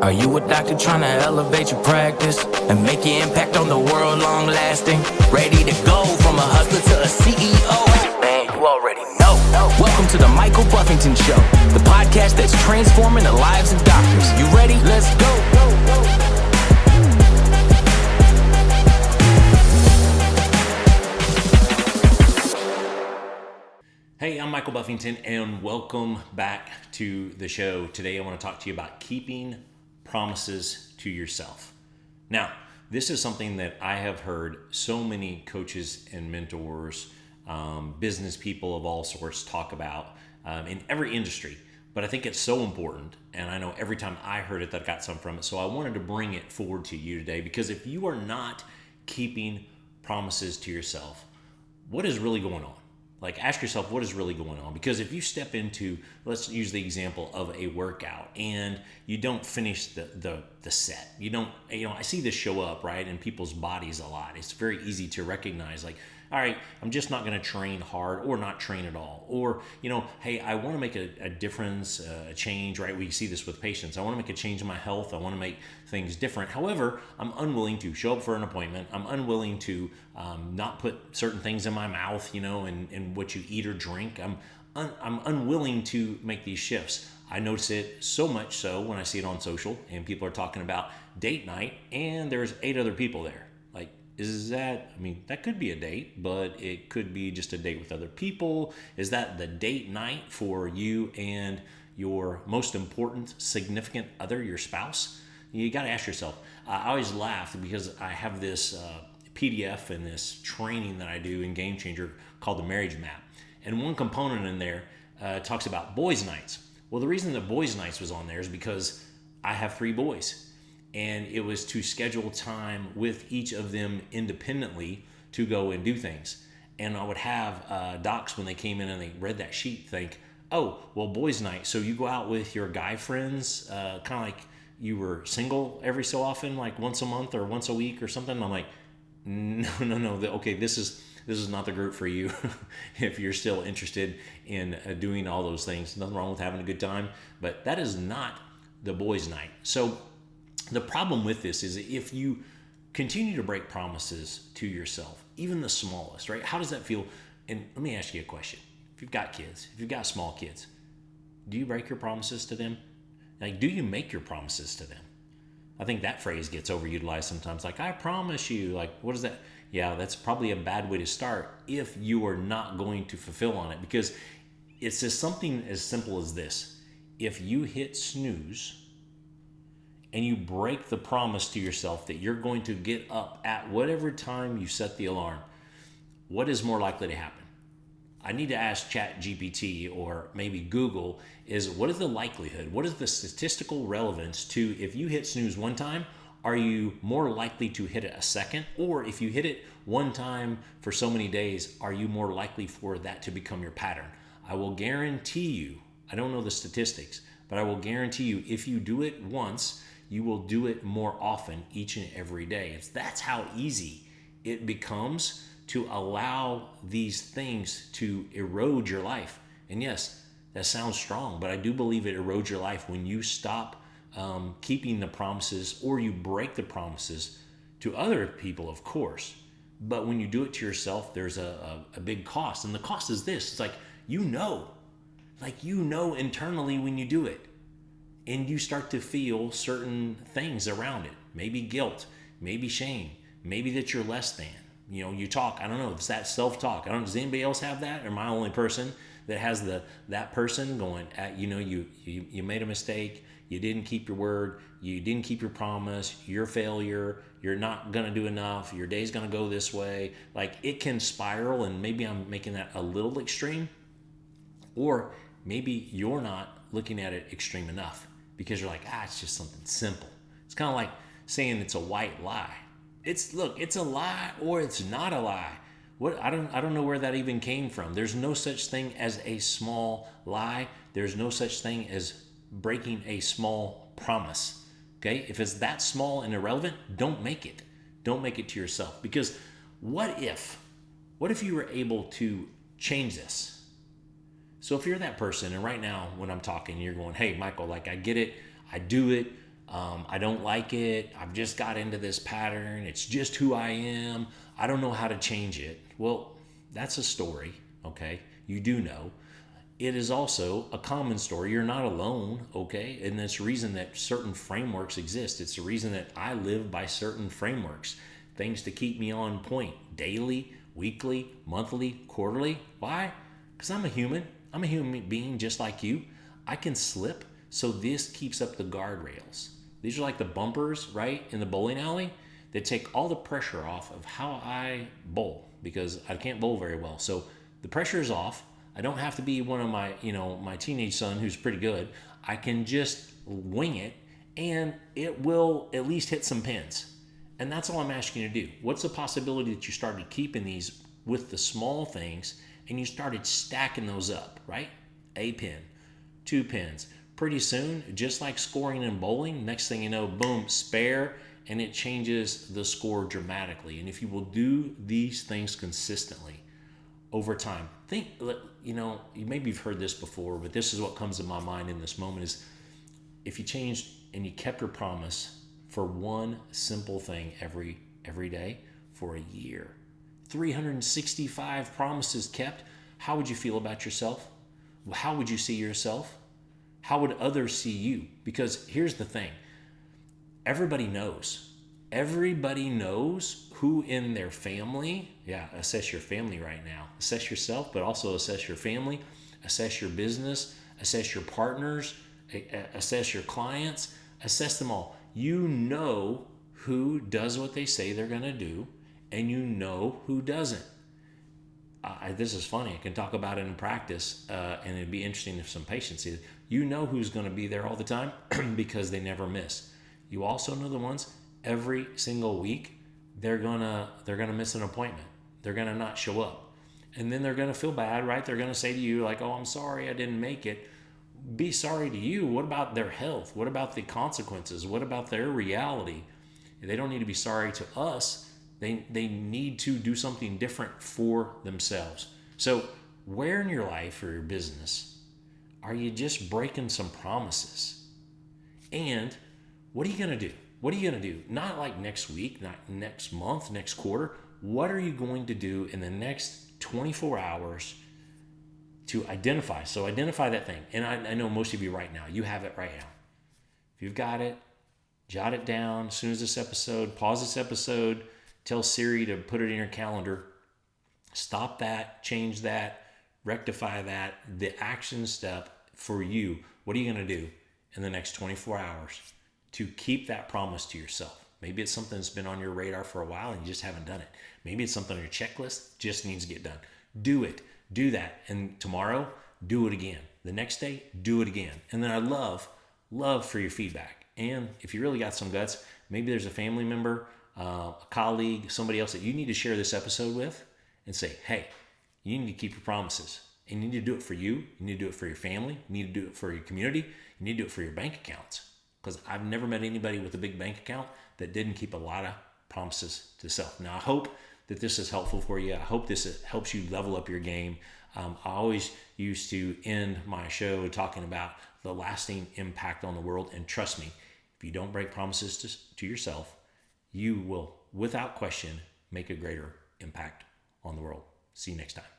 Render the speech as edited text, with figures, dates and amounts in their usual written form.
Are you a doctor trying to elevate your practice and make your impact on the world long lasting? Ready to go from a hustler to a CEO? Man, you already know. Welcome to the Michael Buffington Show, the podcast that's transforming the lives of doctors. You ready? Let's go. Hey, I'm Michael Buffington, and welcome back to the show. Today I want to talk to you about keeping promises to yourself. Now, this is something that I have heard so many coaches and mentors, business people of all sorts talk about in every industry, but I think it's so important, and I know every time I heard it that I got something from it, so I wanted to bring it forward to you today, because if you are not keeping promises to yourself, what is really going on? Like, ask yourself, what is really going on? Because if you step into, let's use the example of a workout, and you don't finish the set, I see this show up, right, in people's bodies a lot. It's very easy to recognize, like, all right, I'm just not going to train hard or not train at all. Or, hey, I want to make a difference, a change, right? We see this with patients. I want to make a change in my health. I want to make things different. However, I'm unwilling to show up for an appointment. I'm unwilling to not put certain things in my mouth, and what you eat or drink. I'm unwilling to make these shifts. I notice it so much so when I see it on social and people are talking about date night and there's 8 other people there. Like, that could be a date, but it could be just a date with other people. Is that the date night for you and your most important significant other, your spouse? You got to ask yourself. I always laugh because I have this PDF and this training that I do in Game Changer called the Marriage Map. And one component in there talks about boys' nights. Well, the reason that boys' nights was on there is because I have 3 boys. And it was to schedule time with each of them independently to go and do things. And I would have docs, when they came in and they read that sheet, think, oh, well, boys' night. So you go out with your guy friends, kind of like you were single every so often, like once a month or once a week or something. I'm like, no. Okay, this is not the group for you. If you're still interested in doing all those things, nothing wrong with having a good time, but that is not the boys' night. So the problem with this is if you continue to break promises to yourself, even the smallest, right? How does that feel? And let me ask you a question. If you've got kids, if you've got small kids, do you break your promises to them? Like, do you make your promises to them? I think that phrase gets overutilized sometimes. Like, I promise you, like, what is that? Yeah, that's probably a bad way to start if you are not going to fulfill on it, because it's just something as simple as this. If you hit snooze and you break the promise to yourself that you're going to get up at whatever time you set the alarm, what is more likely to happen? I need to ask ChatGPT or maybe Google, is what is the likelihood, what is the statistical relevance to, if you hit snooze one time, are you more likely to hit it a second? Or if you hit it one time for so many days, are you more likely for that to become your pattern? I will guarantee you, I don't know the statistics, but I will guarantee you, if you do it once, you will do it more often each and every day. That's how easy it becomes to allow these things to erode your life. And yes, that sounds strong, but I do believe it erodes your life when you stop keeping the promises, or you break the promises to other people, of course. But when you do it to yourself, there's a big cost. And the cost is this. It's like, internally when you do it. And you start to feel certain things around it. Maybe guilt, maybe shame, maybe that you're less than. You talk, I don't know, it's that self-talk. I don't know, does anybody else have that? Or am I the only person that has that person going, you made a mistake, you didn't keep your word, you didn't keep your promise, you're a failure, you're not going to do enough, your day's going to go this way. Like, it can spiral, and maybe I'm making that a little extreme. Or maybe you're not looking at it extreme enough, because you're like, it's just something simple. It's kind of like saying it's a white lie. It's a lie or it's not a lie. I don't know where that even came from. There's no such thing as a small lie. There's no such thing as breaking a small promise. Okay? If it's that small and irrelevant, don't make it. Don't make it to yourself. Because what if you were able to change this? So if you're that person, and right now when I'm talking, you're going, hey, Michael, like, I get it. I do it. I don't like it. I've just got into this pattern. It's just who I am. I don't know how to change it. Well, that's a story, okay? You do know. It is also a common story. You're not alone, okay? And it's the reason that certain frameworks exist. It's the reason that I live by certain frameworks, things to keep me on point daily, weekly, monthly, quarterly. Why? Because I'm a human. I'm a human being just like you. I can slip, so this keeps up the guardrails. These are like the bumpers, right, in the bowling alley that take all the pressure off of how I bowl, because I can't bowl very well. So the pressure is off. I don't have to be one of my, my teenage son who's pretty good. I can just wing it, and it will at least hit some pins. And that's all I'm asking you to do. What's the possibility that you started keeping these with the small things and you started stacking those up, right? A pin, 2 pins. Pretty soon, just like scoring in bowling, next thing you know, boom, spare, and it changes the score dramatically. And if you will do these things consistently over time, maybe you've heard this before, but this is what comes to my mind in this moment is if you changed and you kept your promise for one simple thing every day for a year, 365 promises kept, how would you feel about yourself? How would you see yourself? How would others see you? Because here's the thing. Everybody knows. Everybody knows who in their family, assess your family right now. Assess yourself, but also assess your family, assess your business, assess your partners, assess your clients, assess them all. You know who does what they say they're going to do, and you know who doesn't. This is funny. I can talk about it in practice, and it'd be interesting if some patients see it. You know who's going to be there all the time because they never miss. You also know the ones every single week they're gonna miss an appointment. They're gonna not show up, and then they're gonna feel bad, right? They're gonna say to you like, "Oh, I'm sorry, I didn't make it." Be sorry to you. What about their health? What about the consequences? What about their reality? They don't need to be sorry to us. They need to do something different for themselves. So where in your life or your business are you just breaking some promises? And what are you going to do? What are you going to do? Not like next week, not next month, next quarter. What are you going to do in the next 24 hours to identify? So identify that thing. And I know most of you right now, you have it right now. If you've got it, jot it down. As soon as this episode, pause this episode, tell Siri to put it in your calendar. Stop that, change that, rectify that. The action step for you. What are you going to do in the next 24 hours to keep that promise to yourself? Maybe it's something that's been on your radar for a while and you just haven't done it. Maybe it's something on your checklist, just needs to get done. Do it. Do that. And tomorrow, do it again. The next day, do it again. And then I love for your feedback. And if you really got some guts, maybe there's a family member, a colleague, somebody else that you need to share this episode with and say, hey, you need to keep your promises. And you need to do it for you. You need to do it for your family. You need to do it for your community. You need to do it for your bank accounts. Because I've never met anybody with a big bank account that didn't keep a lot of promises to self. Now, I hope that this is helpful for you. I hope this helps you level up your game. I always used to end my show talking about the lasting impact on the world. And trust me, if you don't break promises to yourself, you will, without question, make a greater impact on the world. See you next time.